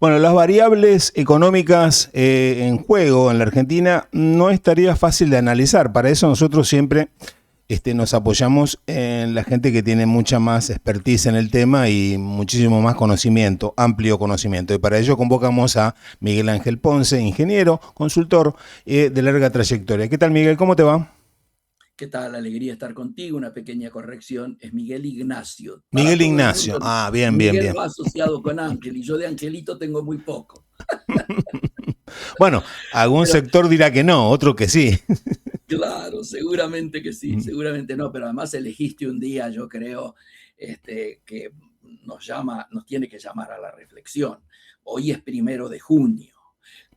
Bueno, las variables económicas en juego en la Argentina no es tarea fácil de analizar. Para eso nosotros siempre nos apoyamos en la gente que tiene mucha más expertise en el tema y muchísimo más conocimiento, amplio conocimiento. Y para ello convocamos a Miguel Ángel Ponce, ingeniero, consultor de larga trayectoria. ¿Qué tal, Miguel? ¿Cómo te va? ¿Qué tal? Alegría estar contigo. Una pequeña corrección. Es Miguel Ignacio. Para Miguel todo el Ignacio. mundo, Ah, bien, bien, Miguel bien. va asociado con Ángel y yo de Angelito tengo muy poco. Bueno, algún Pero sector dirá que no, otro que sí. claro, seguramente que sí, seguramente no, pero además elegiste un día, yo creo, que nos tiene que llamar a la reflexión. Hoy es 1 de junio.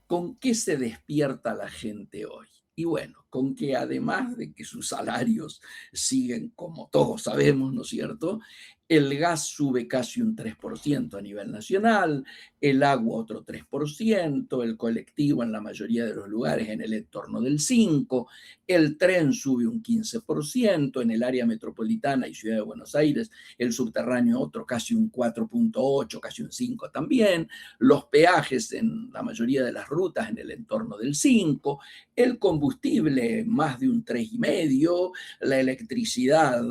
¿Con qué se despierta la gente hoy? Y bueno, con que además de que sus salarios siguen como todos sabemos, ¿no es cierto? El gas sube casi un 3% a nivel nacional, el agua otro 3%, el colectivo en la mayoría de los lugares en el entorno del 5%, el tren sube un 15%, en el área metropolitana y Ciudad de Buenos Aires el subterráneo otro casi un 4,8, casi un 5 también, los peajes en la mayoría de las rutas en el entorno del 5, el combustible más de un 3,5, la electricidad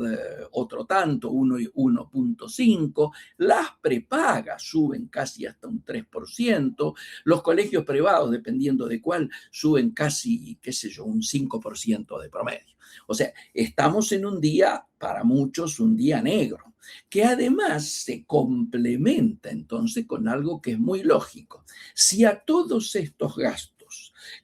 otro tanto, 1,5, las prepagas suben casi hasta un 3%, los colegios privados, dependiendo de cuál, suben casi, qué sé yo, un 5% de promedio. O sea, estamos en un día, para muchos, un día negro, que además se complementa entonces con algo que es muy lógico. Si a todos estos gastos,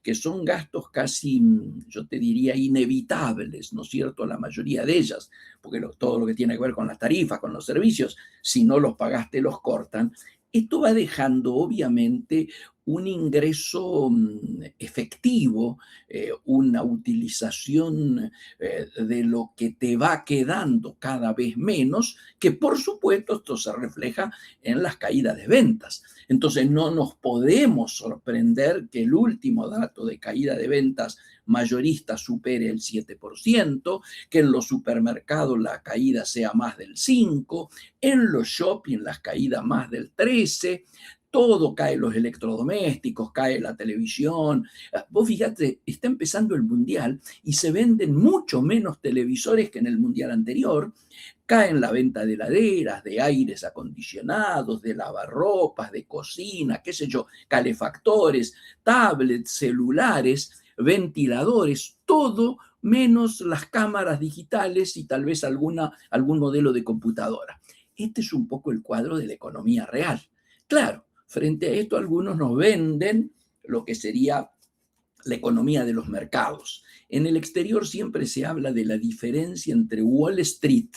que son gastos casi, yo te diría, inevitables, ¿no es cierto? La mayoría de ellas, porque todo lo que tiene que ver con las tarifas, con los servicios, si no los pagaste, los cortan. Esto va dejando, obviamente, un ingreso efectivo, una utilización de lo que te va quedando cada vez menos, que por supuesto esto se refleja en las caídas de ventas. Entonces no nos podemos sorprender que el último dato de caída de ventas mayorista supere el 7%, que en los supermercados la caída sea más del 5%, en los shopping las caídas más del 13%, todo cae, los electrodomésticos, cae la televisión. Vos fíjate, está empezando el mundial y se venden mucho menos televisores que en el mundial anterior. Caen la venta de heladeras, de aires acondicionados, de lavarropas, de cocina, qué sé yo, calefactores, tablets, celulares, ventiladores, todo menos las cámaras digitales y tal vez algún modelo de computadora. Este es un poco el cuadro de la economía real. Claro, frente a esto algunos nos venden lo que sería la economía de los mercados. En el exterior siempre se habla de la diferencia entre Wall Street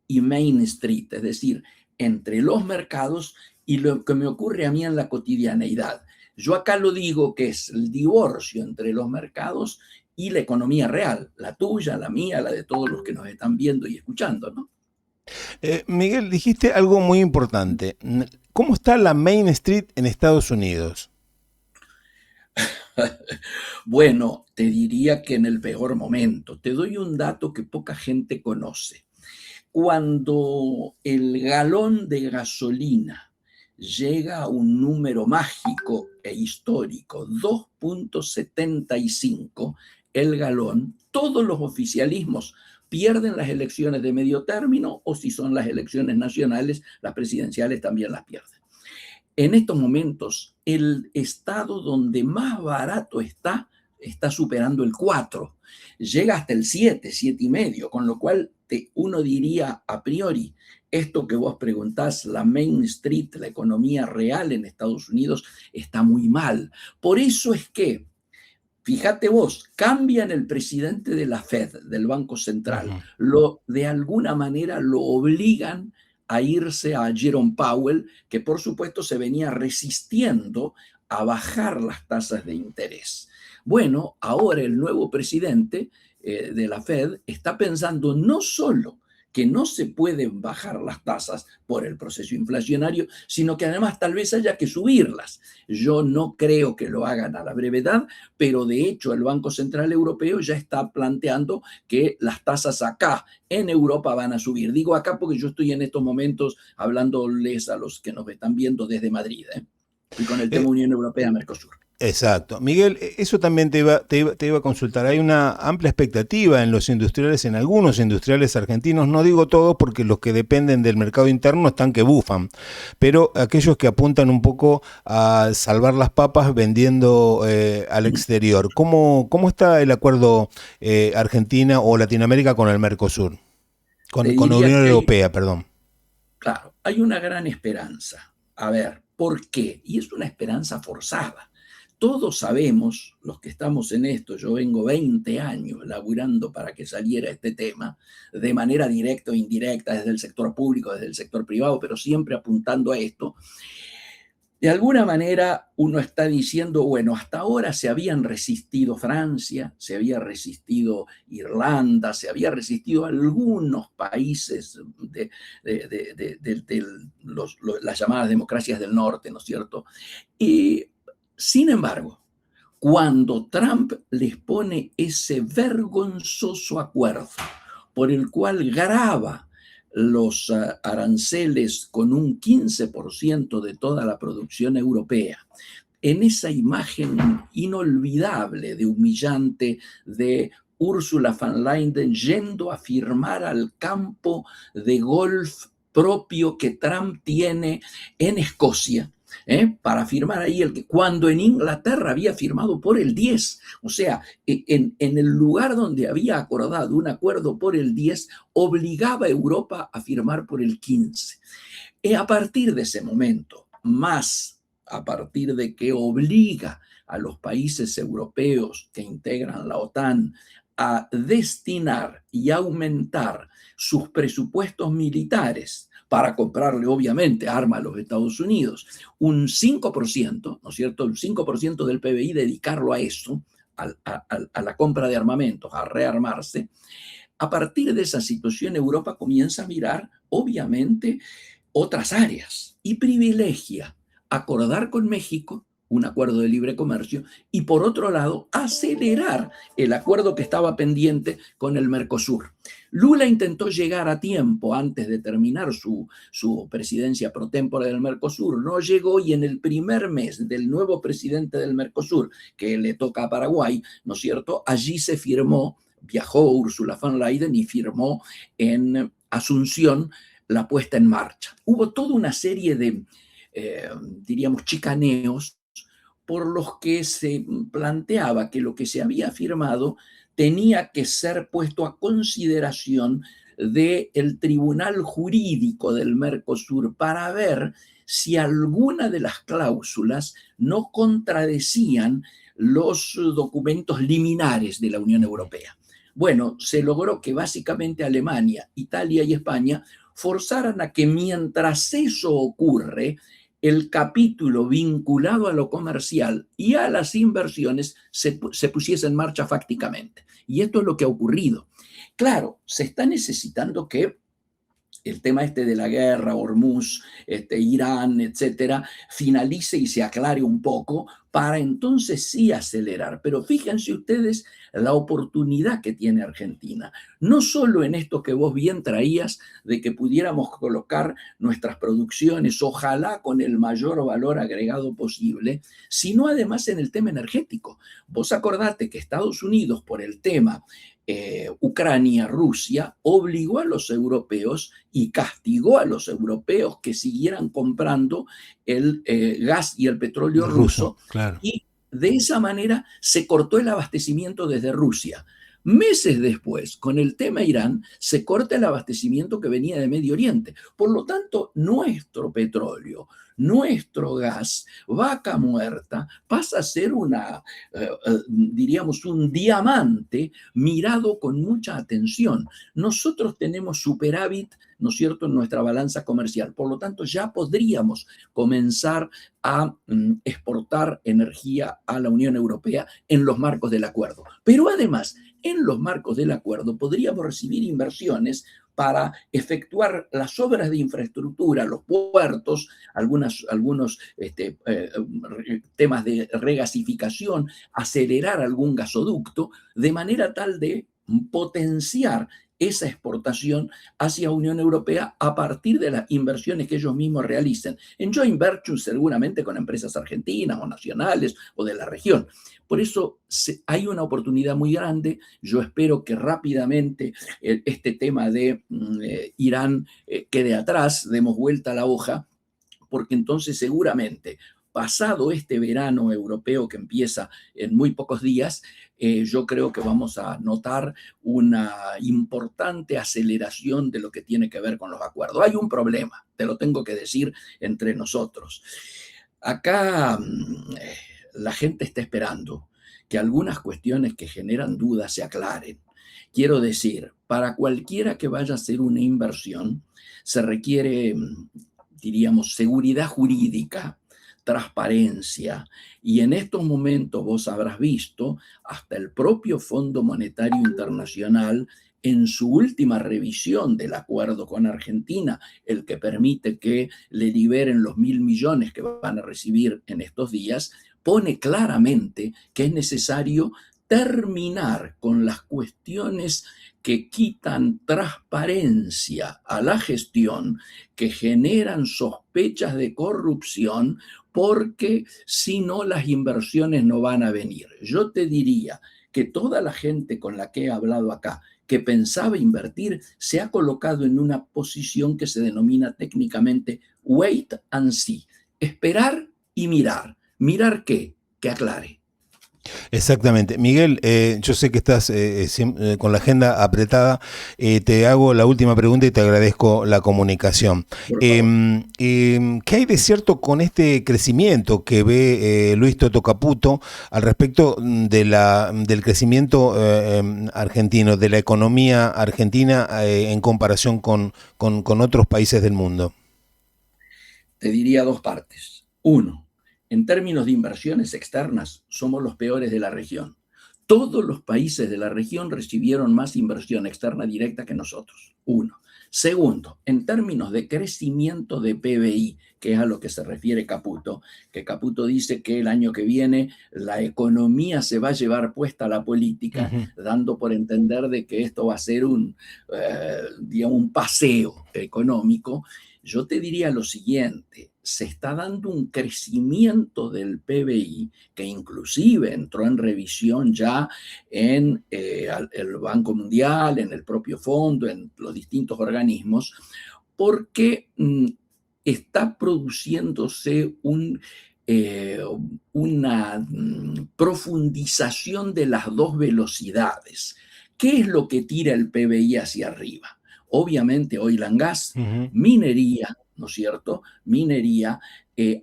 y Main Street, es decir, entre los mercados y lo que me ocurre a mí en la cotidianeidad. Yo acá lo digo que es el divorcio entre los mercados y la economía real, la tuya, la mía, la de todos los que nos están viendo y escuchando, ¿no? Miguel, dijiste algo muy importante. ¿Cómo está la Main Street en Estados Unidos? Bueno, te diría que en el peor momento. Te doy un dato que poca gente conoce. Cuando el galón de gasolina llega a un número mágico e histórico, 2,75 el galón, todos los oficialismos pierden las elecciones de medio término o si son las elecciones nacionales, las presidenciales también las pierden. En estos momentos, el estado donde más barato está superando el 4, llega hasta el 7, 7,5, con lo cual uno diría a priori, esto que vos preguntás, la Main Street, la economía real en Estados Unidos, está muy mal. Por eso es que, fíjate vos, cambian el presidente de la Fed, del Banco Central, Ujú. de alguna manera lo obligan a irse a Jerome Powell, que por supuesto se venía resistiendo a bajar las tasas de interés. Bueno, ahora el nuevo presidente de la Fed está pensando no solo que no se pueden bajar las tasas por el proceso inflacionario, sino que además tal vez haya que subirlas. Yo no creo que lo hagan a la brevedad, pero de hecho el Banco Central Europeo ya está planteando que las tasas acá en Europa van a subir. Digo acá porque yo estoy en estos momentos hablándoles a los que nos están viendo desde Madrid, ¿eh? y con el tema Unión Europea-Mercosur. Exacto. Miguel, eso también te iba a consultar. Hay una amplia expectativa en los industriales, en algunos industriales argentinos, no digo todos porque los que dependen del mercado interno están que bufan, pero aquellos que apuntan un poco a salvar las papas vendiendo al exterior. ¿Cómo está el acuerdo Argentina o Latinoamérica con el Mercosur? Te Con la diría Unión que Europea, perdón. claro, hay una gran esperanza. A ver, ¿por qué? Y es una esperanza forzada. Todos sabemos, los que estamos en esto, yo vengo 20 años laburando para que saliera este tema, de manera directa o indirecta, desde el sector público, desde el sector privado, pero siempre apuntando a esto. De alguna manera uno está diciendo, bueno, hasta ahora se habían resistido Francia, se había resistido Irlanda, se había resistido algunos países de las llamadas democracias del norte, ¿no es cierto? Y sin embargo, cuando Trump les pone ese vergonzoso acuerdo por el cual grava los aranceles con un 15% de toda la producción europea, en esa imagen inolvidable de humillante de Ursula von der Leyen yendo a firmar al campo de golf propio que Trump tiene en Escocia, para firmar ahí el que cuando en Inglaterra había firmado por el 10, o sea, en el lugar donde había acordado un acuerdo por el 10, obligaba a Europa a firmar por el 15. A partir de ese momento, más a partir de que obliga a los países europeos que integran la OTAN a destinar y aumentar sus presupuestos militares para comprarle, obviamente, armas a los Estados Unidos, un 5%, ¿no es cierto? Un 5% del PBI dedicarlo a eso, a la compra de armamentos, a rearmarse. A partir de esa situación, Europa comienza a mirar, obviamente, otras áreas y privilegia acordar con México un acuerdo de libre comercio y por otro lado acelerar el acuerdo que estaba pendiente con el Mercosur. Lula intentó llegar a tiempo antes de terminar su presidencia pro tempore del Mercosur, no llegó y en el primer mes del nuevo presidente del Mercosur, que le toca a Paraguay, ¿no es cierto? Allí se firmó, viajó Ursula von der Leyen y firmó en Asunción la puesta en marcha. Hubo toda una serie de, diríamos, chicaneos por los que se planteaba que lo que se había firmado tenía que ser puesto a consideración del Tribunal Jurídico del Mercosur para ver si alguna de las cláusulas no contradecían los documentos liminares de la Unión Europea. Bueno, se logró que básicamente Alemania, Italia y España forzaran a que mientras eso ocurre, el capítulo vinculado a lo comercial y a las inversiones se pusiese en marcha fácticamente. Y esto es lo que ha ocurrido. Claro, se está necesitando que el tema este de la guerra, Hormuz, Irán, etcétera, finalice y se aclare un poco para entonces sí acelerar. Pero fíjense ustedes la oportunidad que tiene Argentina, no solo en esto que vos bien traías de que pudiéramos colocar nuestras producciones, ojalá con el mayor valor agregado posible, sino además en el tema energético. Vos acordate que Estados Unidos, por el tema Ucrania, Rusia, obligó a los europeos y castigó a los europeos que siguieran comprando el gas y el petróleo ruso, claro. y de esa manera se cortó el abastecimiento desde Rusia. Meses después, con el tema Irán, se corta el abastecimiento que venía de Medio Oriente. Por lo tanto, nuestro petróleo, nuestro gas, vaca muerta, pasa a ser diríamos, un diamante mirado con mucha atención. Nosotros tenemos superávit, ¿no es cierto?, en nuestra balanza comercial. Por lo tanto, ya podríamos comenzar a exportar energía a la Unión Europea en los marcos del acuerdo. Pero además, en los marcos del acuerdo podríamos recibir inversiones para efectuar las obras de infraestructura, los puertos, algunos temas de regasificación, acelerar algún gasoducto, de manera tal de potenciar esa exportación hacia Unión Europea a partir de las inversiones que ellos mismos realicen. En joint venture seguramente con empresas argentinas o nacionales o de la región. Por eso hay una oportunidad muy grande. Yo espero que rápidamente este tema de Irán quede atrás, demos vuelta a la hoja, porque entonces seguramente, pasado este verano europeo que empieza en muy pocos días, yo creo que vamos a notar una importante aceleración de lo que tiene que ver con los acuerdos. Hay un problema, te lo tengo que decir entre nosotros. Acá la gente está esperando que algunas cuestiones que generan dudas se aclaren. Quiero decir, para cualquiera que vaya a hacer una inversión, se requiere, diríamos, seguridad jurídica, transparencia. Y en estos momentos vos habrás visto, hasta el propio Fondo Monetario Internacional, en su última revisión del acuerdo con Argentina, el que permite que le liberen los 1.000 millones que van a recibir en estos días, pone claramente que es necesario terminar con las cuestiones que quitan transparencia a la gestión, que generan sospechas de corrupción, porque si no las inversiones no van a venir. Yo te diría que toda la gente con la que he hablado acá, que pensaba invertir, se ha colocado en una posición que se denomina técnicamente wait and see, esperar y mirar. ¿Mirar qué? Que aclare. Exactamente. Miguel, yo sé que estás con la agenda apretada. Te hago la última pregunta y te agradezco la comunicación. Por favor. ¿Qué hay de cierto con este crecimiento que ve Luis Toto Caputo al respecto del crecimiento argentino, de la economía argentina en comparación con otros países del mundo? Te diría dos partes. Uno, en términos de inversiones externas, somos los peores de la región. Todos los países de la región recibieron más inversión externa directa que nosotros. Uno. Segundo, en términos de crecimiento de PBI, que es a lo que se refiere Caputo, que Caputo dice que el año que viene la economía se va a llevar puesta a la política, dando por entender de que esto va a ser digamos, un paseo económico. Yo te diría lo siguiente, se está dando un crecimiento del PBI que inclusive entró en revisión ya en el Banco Mundial, en el propio fondo, en los distintos organismos, porque está produciéndose una profundización de las dos velocidades. ¿Qué es lo que tira el PBI hacia arriba? Obviamente oil and gas, minería, ¿no es cierto? Minería,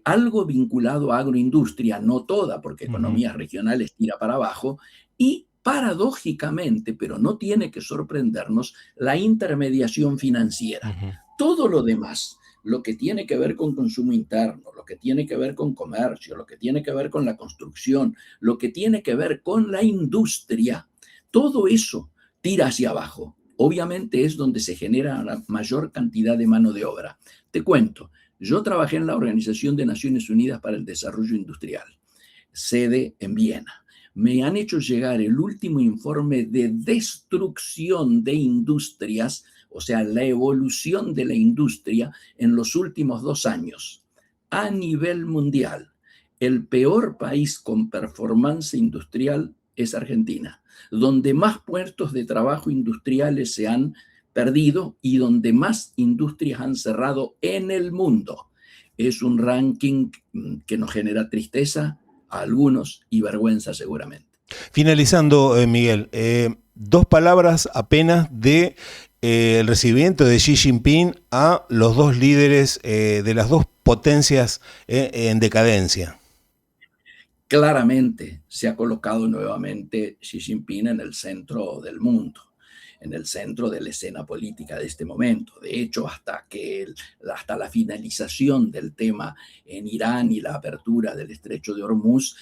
algo vinculado a agroindustria, no toda, porque economías regionales tira para abajo, y paradójicamente, pero no tiene que sorprendernos, la intermediación financiera. Todo lo demás, lo que tiene que ver con consumo interno, lo que tiene que ver con comercio, lo que tiene que ver con la construcción, lo que tiene que ver con la industria, todo eso tira hacia abajo. Obviamente es donde se genera la mayor cantidad de mano de obra. Te cuento, yo trabajé en la Organización de Naciones Unidas para el Desarrollo Industrial, sede en Viena. Me han hecho llegar el último informe de destrucción de industrias, o sea, la evolución de la industria en los últimos 2 años. A nivel mundial, el peor país con performance industrial es Argentina, donde más puestos de trabajo industriales se han perdido y donde más industrias han cerrado en el mundo. Es un ranking que nos genera tristeza a algunos y vergüenza seguramente. Finalizando, Miguel, 2 palabras apenas de el recibimiento de Xi Jinping a los 2 líderes de las 2 potencias en decadencia. Claramente se ha colocado nuevamente Xi Jinping en el centro del mundo, en el centro de la escena política de este momento. De hecho, hasta la finalización del tema en Irán y la apertura del estrecho de Hormuz,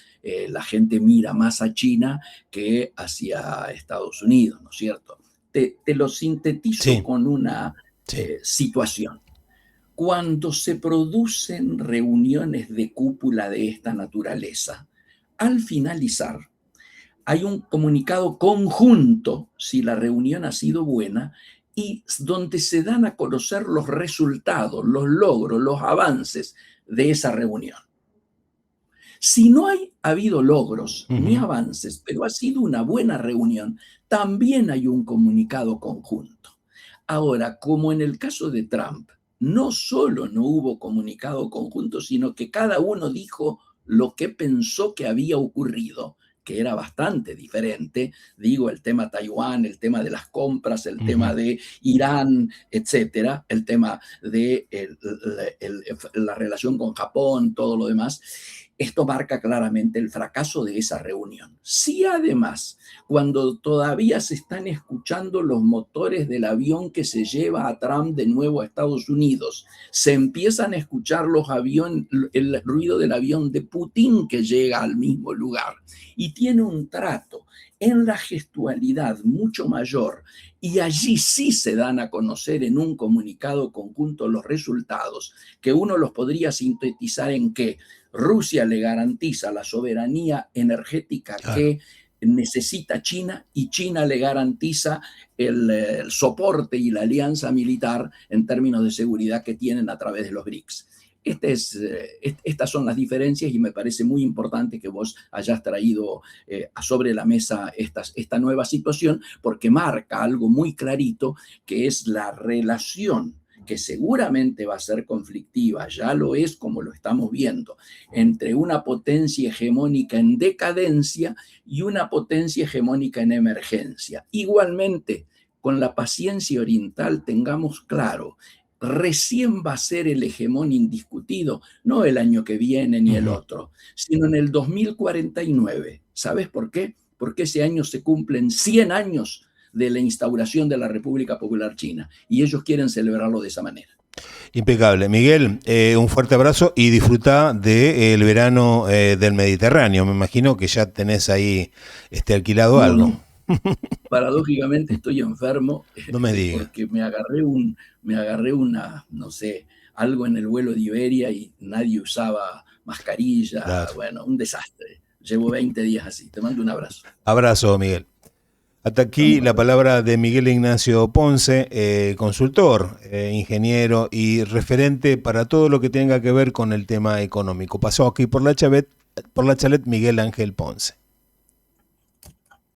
la gente mira más a China que hacia Estados Unidos, ¿no es cierto? Te lo sintetizo con una situación. Cuando se producen reuniones de cúpula de esta naturaleza, al finalizar, hay un comunicado conjunto, si la reunión ha sido buena, y donde se dan a conocer los resultados, los logros, los avances de esa reunión. Si no ha habido logros ni avances, pero ha sido una buena reunión, también hay un comunicado conjunto. Ahora, como en el caso de Trump, no solo no hubo comunicado conjunto, sino que cada uno dijo lo que pensó que había ocurrido, que era bastante diferente, digo, el tema Taiwán, el tema de las compras, el tema de Irán, etcétera, el tema de la relación con Japón, todo lo demás. Esto marca claramente el fracaso de esa reunión. Si además, cuando todavía se están escuchando los motores del avión que se lleva a Trump de nuevo a Estados Unidos, se empiezan a escuchar el ruido del avión de Putin que llega al mismo lugar y tiene un trato en la gestualidad mucho mayor, y allí sí se dan a conocer en un comunicado conjunto los resultados, que uno los podría sintetizar en que Rusia le garantiza la soberanía energética que necesita China, y China le garantiza el soporte y la alianza militar en términos de seguridad que tienen a través de los BRICS. Estas son las diferencias, y me parece muy importante que vos hayas traído sobre la mesa esta nueva situación, porque marca algo muy clarito, que es la relación, que seguramente va a ser conflictiva, ya lo es como lo estamos viendo, entre una potencia hegemónica en decadencia y una potencia hegemónica en emergencia. Igualmente, con la paciencia oriental, tengamos claro, recién va a ser el hegemón indiscutido, no el año que viene ni el otro, sino en el 2049. ¿Sabes por qué? Porque ese año se cumplen 100 años de la instauración de la República Popular China, y ellos quieren celebrarlo de esa manera. Impecable. Miguel, un fuerte abrazo y disfruta del verano del Mediterráneo. Me imagino que ya tenés ahí alquilado algo. No. Paradójicamente estoy enfermo. No me digas. Porque me agarré una, no sé, algo en el vuelo de Iberia y nadie usaba mascarilla. Claro. Bueno, un desastre. Llevo 20 días así. Te mando un abrazo. Abrazo, Miguel. Hasta aquí la palabra de Miguel Ignacio Ponce, consultor, ingeniero y referente para todo lo que tenga que ver con el tema económico. Pasó aquí por la Chalet Miguel Ángel Ponce.